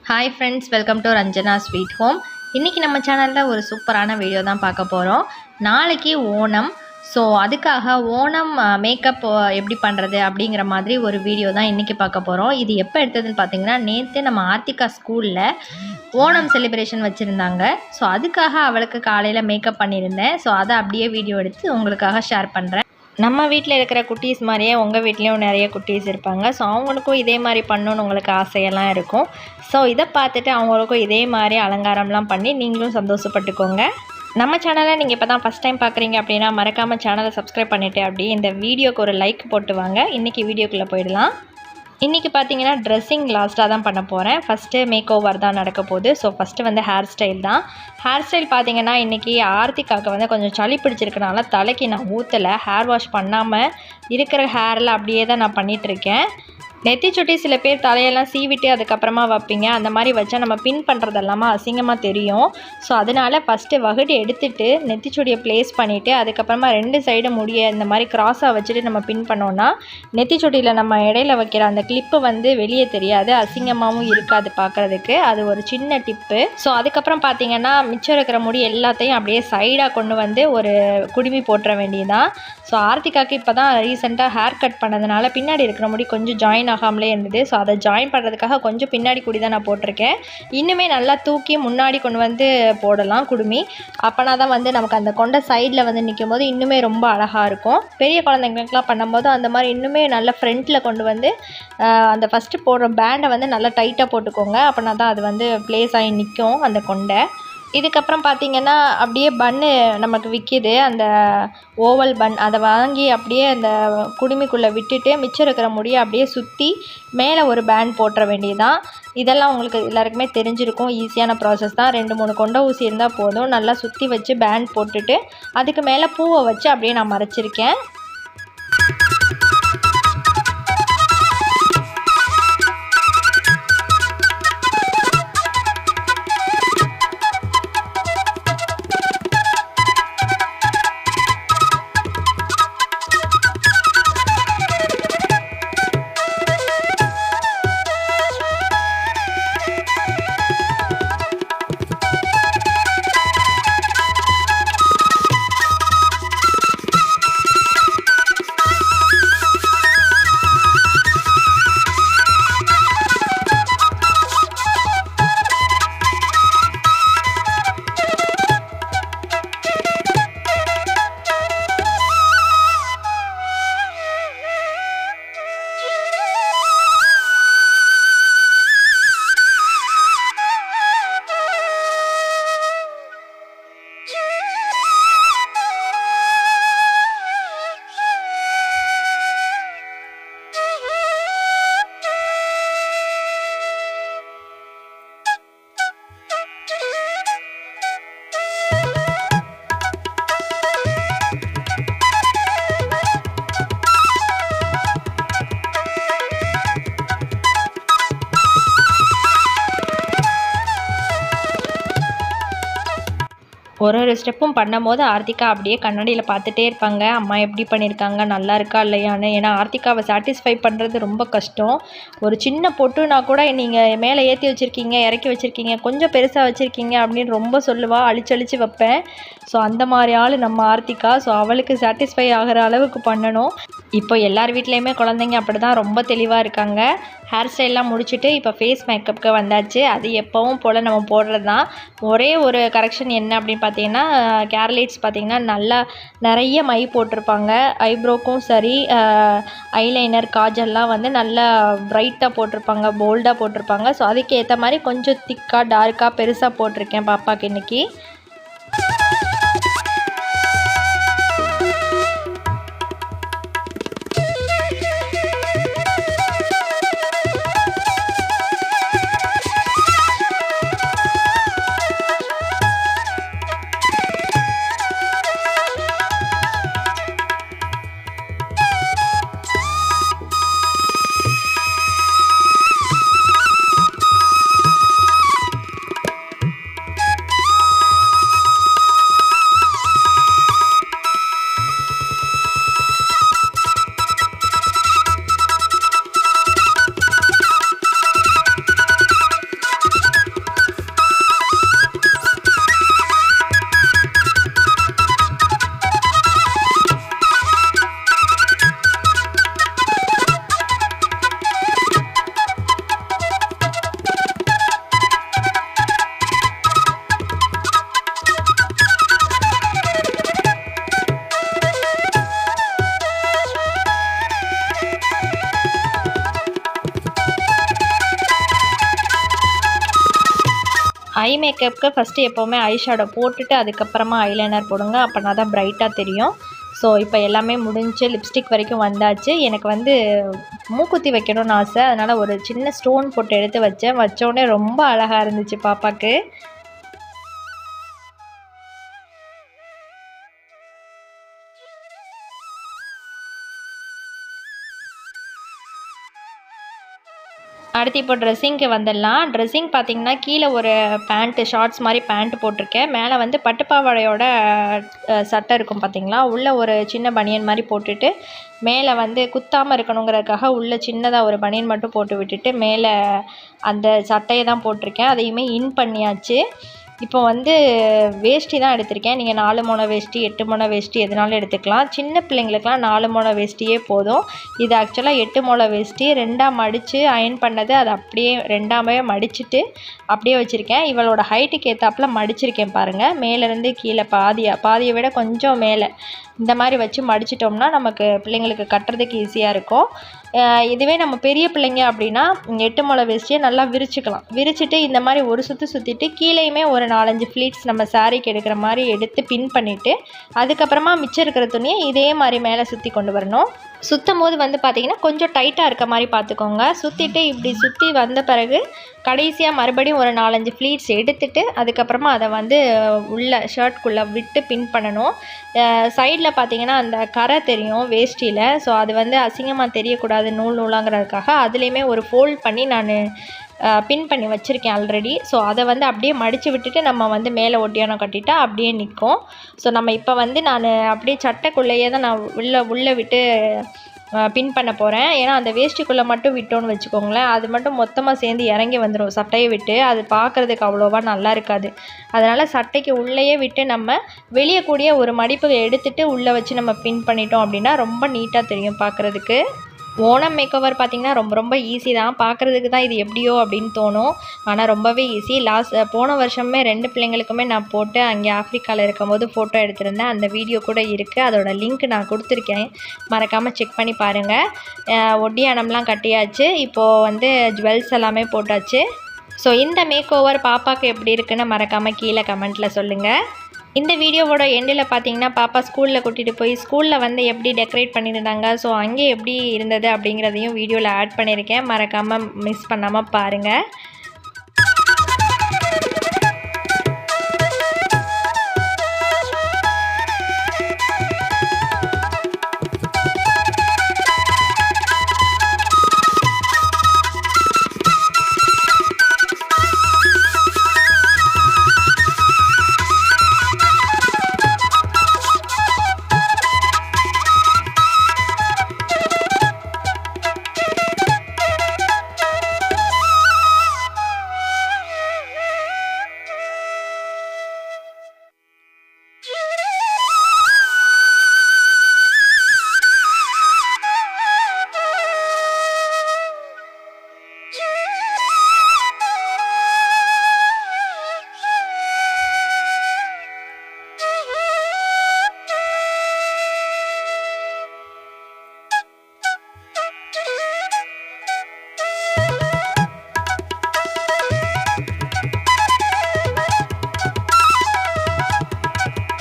Hi friends, welcome to Ranjana sweet home. இன்றைக்கி நம்ம சேனலில் ஒரு சூப்பரான வீடியோ தான் பார்க்க போகிறோம். நாளைக்கு ஓணம். ஸோ அதுக்காக ஓணம் மேக்கப் எப்படி பண்ணுறது அப்படிங்கிற மாதிரி ஒரு வீடியோ தான் இன்றைக்கி பார்க்க போகிறோம். இது எப்போ எடுத்ததுன்னு பார்த்தீங்கன்னா, நேற்று நம்ம ஆர்த்திகா ஸ்கூலில் ஓணம் செலிப்ரேஷன் வச்சுருந்தாங்க. ஸோ அதுக்காக அவளுக்கு காலையில் மேக்கப் பண்ணியிருந்தேன். ஸோ அதை அப்படியே வீடியோ எடுத்து உங்களுக்காக ஷேர் பண்ணுறேன். நம்ம வீட்டில் இருக்கிற குட்டீஸ் மாதிரியே உங்கள் வீட்லேயும் நிறைய குட்டீஸ் இருப்பாங்க. ஸோ அவங்களுக்கும் இதே மாதிரி பண்ணணுன்னு உங்களுக்கு ஆசையெல்லாம் இருக்கும். ஸோ இதை பார்த்துட்டு அவங்களுக்கும் இதே மாதிரி அலங்காரம்லாம் பண்ணி நீங்களும் சந்தோஷப்பட்டுக்கோங்க. நம்ம சேனலை நீங்கள் இப்போ தான் ஃபஸ்ட் டைம் பார்க்குறீங்க அப்படின்னா மறக்காமல் சேனலை சப்ஸ்கிரைப் பண்ணிவிட்டு அப்படியே இந்த வீடியோக்கு ஒரு லைக் போட்டு வாங்க. இன்றைக்கி வீடியோக்குள்ளே போயிடலாம். இன்றைக்கி பார்த்தீங்கன்னா ட்ரெஸ்ஸிங் லாஸ்ட்டாக தான் பண்ண போகிறேன். ஃபஸ்ட்டு மேக் ஓவர் தான் நடக்க போகுது. ஸோ ஃபஸ்ட்டு வந்து ஹேர் ஸ்டைல் தான். ஹேர் ஸ்டைல் பார்த்தீங்கன்னா இன்றைக்கி ஆர்த்திகாவுக்கு வந்து கொஞ்சம் சளி பிடிச்சிருக்கனால தலைக்கு நான் ஊற்றலை. ஹேர் வாஷ் பண்ணாமல் இருக்கிற ஹேரில் அப்படியே தான் நான் பண்ணிகிட்ருக்கேன். நெத்தி சுட்டி சில பேர் தலையெல்லாம் சீவிட்டு அதுக்கப்புறமா வைப்பீங்க. அந்த மாதிரி வச்சா நம்ம பின் பண்ணுறது எல்லாமே அசிங்கமாக தெரியும். ஸோ அதனால் ஃபஸ்ட்டு வகுடு எடுத்துகிட்டு நெத்திச்சுடியை ப்ளேஸ் பண்ணிவிட்டு அதுக்கப்புறமா 2 சைடு முடிய இந்த மாதிரி க்ராஸாக வச்சுட்டு நம்ம பின் பண்ணோன்னா நெத்திச்சுடியில் நம்ம இடையில வைக்கிற அந்த கிளிப்பு வந்து வெளியே தெரியாது, அசிங்கமாகவும் இருக்காது பார்க்குறதுக்கு. அது ஒரு சின்ன டிப்பு. ஸோ அதுக்கப்புறம் பார்த்திங்கன்னா மிச்சம் இருக்கிற முடி எல்லாத்தையும் அப்படியே சைடாக கொண்டு வந்து ஒரு குடுமி போட்டுற வேண்டியதான். ஸோ ஆர்த்திகாவுக்கு இப்போ தான் ரீசெண்டாக ஹேர் கட் பண்ணதுனால பின்னாடி இருக்கிற முடி கொஞ்சம் ஜாயின் ஆகாமலே இருந்தது. ஸோ அதை ஜாயின் பண்ணுறதுக்காக கொஞ்சம் பின்னாடி கூடி தான் நான் போட்டிருக்கேன். இன்னுமே நல்லா தூக்கி முன்னாடி கொண்டு வந்து போடலாம் குடுமி. அப்போனா தான் வந்து நமக்கு அந்த கொண்ட சைடில் வந்து நிற்கும் போது இன்னுமே ரொம்ப அழகாக இருக்கும். பெரிய குழந்தைங்களுக்குலாம் பண்ணும்போது அந்த மாதிரி இன்னுமே நல்லா ஃப்ரண்ட்டில் கொண்டு வந்து அந்த ஃபஸ்ட்டு போடுற பேண்டை வந்து நல்லா டைட்டாக போட்டுக்கோங்க. அப்போனா தான் அது வந்து ப்ளேஸ் ஆகி நிற்கும் அந்த கொண்டை. இதுக்கப்புறம் பார்த்திங்கன்னா அப்படியே பன்னு நமக்கு விற்கிது, அந்த ஓவல் பன். அதை வாங்கி அப்படியே அந்த குடுமிக்குள்ளே விட்டுட்டு மிச்சம் இருக்கிற முடியை அப்படியே சுற்றி மேலே ஒரு பேண்ட் போட்டுற வேண்டியதுதான். இதெல்லாம் உங்களுக்கு எல்லாருக்குமே தெரிஞ்சிருக்கும். ஈஸியான ப்ராசஸ் தான். 2-3 கொண்டை ஊசி இருந்தால் போதும். நல்லா சுற்றி வச்சு பேண்ட் போட்டுட்டு அதுக்கு மேலே பூவை வச்சு அப்படியே நான் மறைச்சிருக்கேன். ஒரு ஸ்டெப்பும் பண்ணும்போது ஆர்த்திகா அப்படியே கண்ணாடியில் பார்த்துட்டே இருப்பாங்க, அம்மா எப்படி பண்ணியிருக்காங்க, நல்லா இருக்கா இல்லையான்னு. ஏன்னா ஆர்த்திகாவை சாட்டிஸ்ஃபை பண்ணுறது ரொம்ப கஷ்டம். ஒரு சின்ன பொட்டுனா கூட நீங்கள் மேலே ஏற்றி வச்சுருக்கீங்க, இறக்கி வச்சுருக்கீங்க, கொஞ்சம் பெருசாக வச்சுருக்கீங்க அப்படின்னு ரொம்ப சொல்லுவாள். அழிச்சு வைப்பேன். ஸோ அந்த மாதிரி ஆள் நம்ம ஆர்த்திகா. ஸோ அவளுக்கு சாட்டிஸ்ஃபை ஆகிற அளவுக்கு பண்ணணும். இப்போ எல்லார் வீட்லேயுமே குழந்தைங்க அப்படி தான் ரொம்ப தெளிவாக இருக்காங்க. ஹேர் ஸ்டைல்லாம் முடிச்சுட்டு இப்போ ஃபேஸ் மேக்கப்புக்கு வந்தாச்சு. அது எப்போவும் போல் நம்ம போடுறது தான். ஒரே ஒரு கரெக்ஷன் என்ன அப்படின்னு பார்த்தீங்கன்னா, கேரளைட்ஸ் பார்த்திங்கன்னா நல்லா நிறைய மை போட்டிருப்பாங்க. ஐப்ரோக்கும் சரி, ஐலைனர் காஜல்லாம் வந்து நல்லா ப்ரைட்டாக போட்டிருப்பாங்க, போல்டாக போட்டிருப்பாங்க. ஸோ அதுக்கு ஏற்ற மாதிரி கொஞ்சம் திக்காக டார்க்காக பெருசாக போட்டிருக்கேன் பாப்பாவுக்கு இன்றைக்கி. ஐ மேக்கப்புக்கு ஃபஸ்ட்டு எப்போவுமே ஐ ஷேடோ போட்டுட்டு அதுக்கப்புறமா ஐலைனர் போடுங்க, அப்போனா தான் பிரைட்டாக தெரியும். ஸோ இப்போ எல்லாமே முடிஞ்சு லிப்ஸ்டிக் வரைக்கும் வந்தாச்சு. எனக்கு வந்து மூக்குத்தி வைக்கணும்னு ஆசை, அதனால் ஒரு சின்ன ஸ்டோன் போட்டு எடுத்து வச்சேன். வச்சோடனே ரொம்ப அழகாக இருந்துச்சு பாப்பாவுக்கு. அடுத்து இப்போ ட்ரெஸ்ஸிங்க்கு வந்துடலாம். ட்ரெஸ்ஸிங் பார்த்திங்கன்னா கீழே ஒரு பேண்ட்டு ஷார்ட்ஸ் மாதிரி பேண்ட் போட்டிருக்கேன். மேலே வந்து பட்டுப்பாவாடையோட சட்டை இருக்கும் பார்த்திங்களா, உள்ளே ஒரு சின்ன பனியன் மாதிரி போட்டுட்டு மேலே வந்து குத்தாமல் இருக்கணுங்கிறதுக்காக உள்ளே சின்னதாக ஒரு பனியன் மட்டும் போட்டு விட்டுட்டு மேலே அந்த சட்டையை தான் போட்டிருக்கேன். அதையுமே இன் பண்ணியாச்சு. இப்போ வந்து வேஷ்டி தான் எடுத்திருக்கேன். நீங்கள் 4 முனை வேஷ்டி 8 முனை வேஷ்டி எதுனாலும் எடுத்துக்கலாம். சின்ன பிள்ளைங்களுக்குலாம் 4 முனை வேஷ்டியே போதும். இது ஆக்சுவலாக 8 முனை வேஷ்டி 2ஆக மடித்து அயன் பண்ணது. அதை அப்படியே 2ஆமே மடிச்சுட்டு அப்படியே வச்சுருக்கேன். இவளோட ஹைட்டுக்கு ஏற்றாப்புல மடிச்சிருக்கேன் பாருங்கள். மேலேருந்து கீழே பாதியை விட கொஞ்சம் மேலே இந்த மாதிரி வச்சு மடிச்சிட்டோம்னா நமக்கு பிள்ளைங்களுக்கு கட்டுறதுக்கு ஈஸியாக இருக்கும். இதுவே நம்ம பெரிய பிள்ளைங்க அப்படின்னா 8 முழ வேஷ்டியை நல்லா விரிச்சுக்கலாம். விரிச்சிட்டு இந்த மாதிரி ஒரு சுற்றிட்டு கீழேயுமே ஒரு 4-5 ஃப்ளீட்ஸ் நம்ம சாரீக்கு எடுக்கிற மாதிரி எடுத்து பின் பண்ணிவிட்டு அதுக்கப்புறமா மிச்சம் இருக்கிற துணியை இதே மாதிரி மேலே சுற்றி கொண்டு வரணும். சுற்றும் போது வந்து பார்த்திங்கன்னா கொஞ்சம் டைட்டாக இருக்க மாதிரி பார்த்துக்கோங்க. சுற்றிட்டு இப்படி சுற்றி வந்த பிறகு கடைசியாக மறுபடியும் ஒரு 4-5 ஃப்ளீட்ஸ் எடுத்துகிட்டு அதுக்கப்புறமா அதை வந்து உள்ள ஷர்ட்குள்ளே விட்டு பின் பண்ணணும். சைடில் பார்த்திங்கன்னா அந்த கரை தெரியும் வேஷ்டியில். ஸோ அது வந்து அசிங்கமாக தெரியக்கூடாது நூலாங்கிறதுக்காக அதுலேயுமே ஒரு ஃபோல்ட் பண்ணி நான் பின் பண்ணி வச்சுருக்கேன் ஆல்ரெடி. ஸோ அதை வந்து அப்படியே மடித்து விட்டுட்டு நம்ம வந்து மேலே ஒட்டியானம் கட்டிட்டா அப்படியே நிற்கும். ஸோ நம்ம இப்போ வந்து நான் அப்படியே சட்டைக்குள்ளேயே தான் நான் உள்ளே விட்டு பின் பண்ண போகிறேன். ஏன்னா அந்த வேஷ்டிக்குள்ளே மட்டும் விட்டோன்னு வச்சுக்கோங்களேன், அது மட்டும் மொத்தமாக சேர்ந்து இறங்கி வந்துடும் சட்டையை விட்டு. அது பார்க்குறதுக்கு அவ்வளோவா நல்லா இருக்காது. அதனால் சட்டைக்கு உள்ளேயே விட்டு நம்ம வெளியே கூடிய ஒரு மடிப்பு எடுத்துகிட்டு உள்ளே வச்சு நம்ம பின் பண்ணிட்டோம் அப்படின்னா ரொம்ப நீட்டாக தெரியும் பார்க்குறதுக்கு. ஓணம் மேக்கோவர் பார்த்திங்கன்னா ரொம்ப ஈஸி தான். பார்க்குறதுக்கு தான் இது எப்படியோ அப்படின்னு தோணும், ஆனால் ரொம்பவே ஈஸி. போன வருஷமே 2 பிள்ளைங்களுக்குமே நான் போட்டு அங்கே ஆஃப்ரிக்காவில் இருக்கும்போது ஃபோட்டோ எடுத்திருந்தேன். அந்த வீடியோ கூட இருக்குது, அதோட லிங்க் நான் கொடுத்துருக்கேன், மறக்காமல் செக் பண்ணி பாருங்கள். ஒட்டியானம்லாம் கட்டியாச்சு. இப்போது வந்து ஜுவல்ஸ் எல்லாமே போட்டாச்சு. ஸோ இந்த மேக்கோவர் பாப்பாவுக்கு எப்படி இருக்குன்னு மறக்காமல் கீழே கமெண்ட்டில் சொல்லுங்கள். இந்த வீடியோவோட எண்டில் பார்த்தீங்கன்னா பாப்பா ஸ்கூலில் கூட்டிகிட்டு போய் ஸ்கூலில் வந்து எப்படி டெக்கரேட் பண்ணியிருந்தாங்க, ஸோ அங்கே எப்படி இருந்தது அப்படிங்கிறதையும் வீடியோவில் ஆட் பண்ணியிருக்கேன். மறக்காமல் மிஸ் பண்ணாமல் பாருங்கள்.